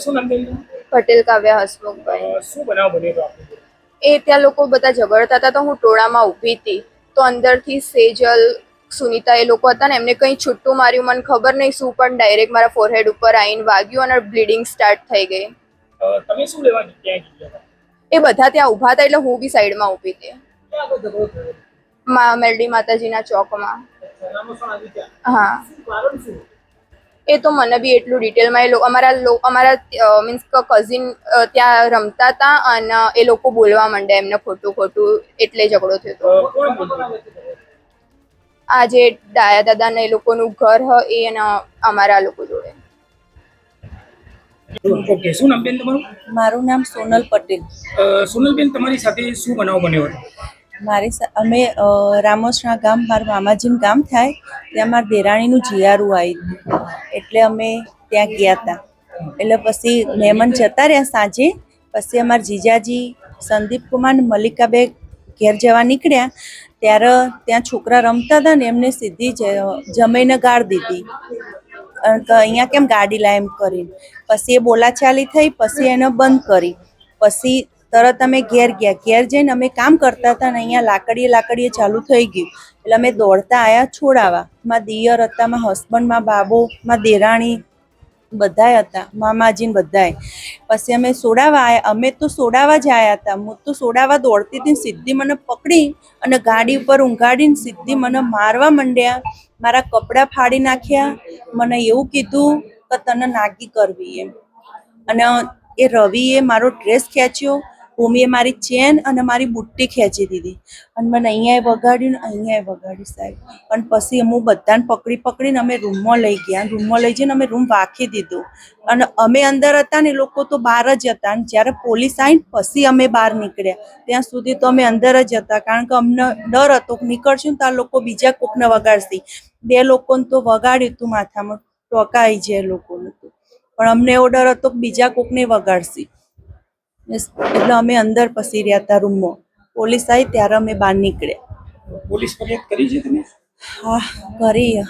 શું નામ તેનું? પટેલ કાવ્યા હસમુખભાઈ. શું બનાવ બન્યો હતો આપની જોડે? એ ત્યાં લોકો બધા ઝઘડતા હતા તો હું ટોળામાં ઊભી હતી તો અંદરથી સેજલ સુનિતા એ લોકો હતા ને એમને કંઈ છૂટું માર્યું મને ખબર નહીં શું પણ ડાયરેક્ટ મારા ફોરહેડ ઉપર આવીને વાગ્યું અને બ્લીડિંગ સ્ટાર્ટ થઈ ગઈ. તમે શું લેવા ત્યાં ગયા હતા? એ બધા ત્યાં ઊભા હતા એટલે હું બી સાઈડમાં ઊભી હતી. ક્યાં આગળ ઝઘડો થયો? મેરડી માતાજીના ચોકમાં. રામોસણ આવી ત્યાં? હા, શું કારણ શું? એ તો મને બી એટલું ડિટેલમાં અમારા મીન્સ કે કઝિન ત્યાં રમતા હતા અને એ લોકો બોલવા માંડ્યા એમને ખોટું ખોટું એટલે ઝઘડો થયો હતો. કોણ બોલતું? આ જે ડાયા દાદા ને એ લોકોનું ઘર હ એ અને અમારા લોકો જોડે. ઓકે, શું નામ બેન તમારું? મારું નામ સોનલ પટેલ. સોનલબેન, તમારી સાથે શું બનાવ બન્યો હતો? અમે રામોસણા ગામ, મારું મામાજીનું ગામ થાય ત્યાં મારા દેરાણીનું જીયારું આવ્યું એટલે અમે ત્યાં ગયા હતા. એટલે પછી મહેમાન જતા રહ્યા સાંજે. પછી અમારા જીજાજી સંદીપ કુમાર ને મલ્લિકાબેન ઘેર જવા નીકળ્યા ત્યારે ત્યાં છોકરા રમતા હતા ને એમને સીધી જમીને ગાળ દીધી કે અહીંયા કેમ ગાડી લાય એમ કરીને. પછી એ બોલાચાલી થઈ, પછી એને બંધ કરી. પછી તરત અમે ઘેર ગયા. ઘેર જઈને અમે કામ કરતા હતા ને અહીંયા લાકડીએ ચાલુ થઈ ગયું એટલે અમે દોડતા આવ્યા છોડાવવા. મારા દિયર હતા, મારા હસબન્ડ, મારા બાબો, મારા દેરાણી બધાય હતા, મામાજી ને બધાય. પછી અમે સોડાવા આવ્યા. અમે તો સોડાવા જ આવ્યા હતા. હું તો સોડાવા દોડતી હતી, સીધી મને પકડી અને ગાડી ઉપર ઊંઘાડીને સીધી મને મારવા માંડ્યા. મારા કપડાં ફાડી નાખ્યા. મને એવું કીધું કે તને નાગી કરવી એમ. અને એ રવિએ મારો ડ્રેસ ખેંચ્યો, ભૂમિએ મારી ચેન અને મારી બુટ્ટી ખેંચી દીધી અને મને અહીંયાય વગાડ્યું ને અહીંયાય વગાડી સાહેબ. અને પછી હું બધાને પકડીને અમે રૂમમાં લઈ ગયા. રૂમમાં લઈ જઈને અમે રૂમ વાંખી દીધું અને અમે અંદર હતા ને એ લોકો તો બહાર જ હતા. અને જ્યારે પોલીસ આવીને પછી અમે બહાર નીકળ્યા. ત્યાં સુધી તો અમે અંદર જ હતા કારણ કે અમને ડર હતો કે નીકળશું ને તો આ લોકો બીજા કોકને વગાડશે. 2 લોકોને તો વગાડ્યું હતું માથામાં, ટોકા આવી જાય એ લોકોને તો. પણ અમને એવો ડર હતો કે બીજા કોકને વગાડશે એટલે અમે અંદર પસી રહ્યા હતા રૂમમાં. પોલીસ આવી ત્યારે અમે બહાર નીકળ્યા. પોલીસ ફરિયાદ કરી છે તમે? હા, કરી.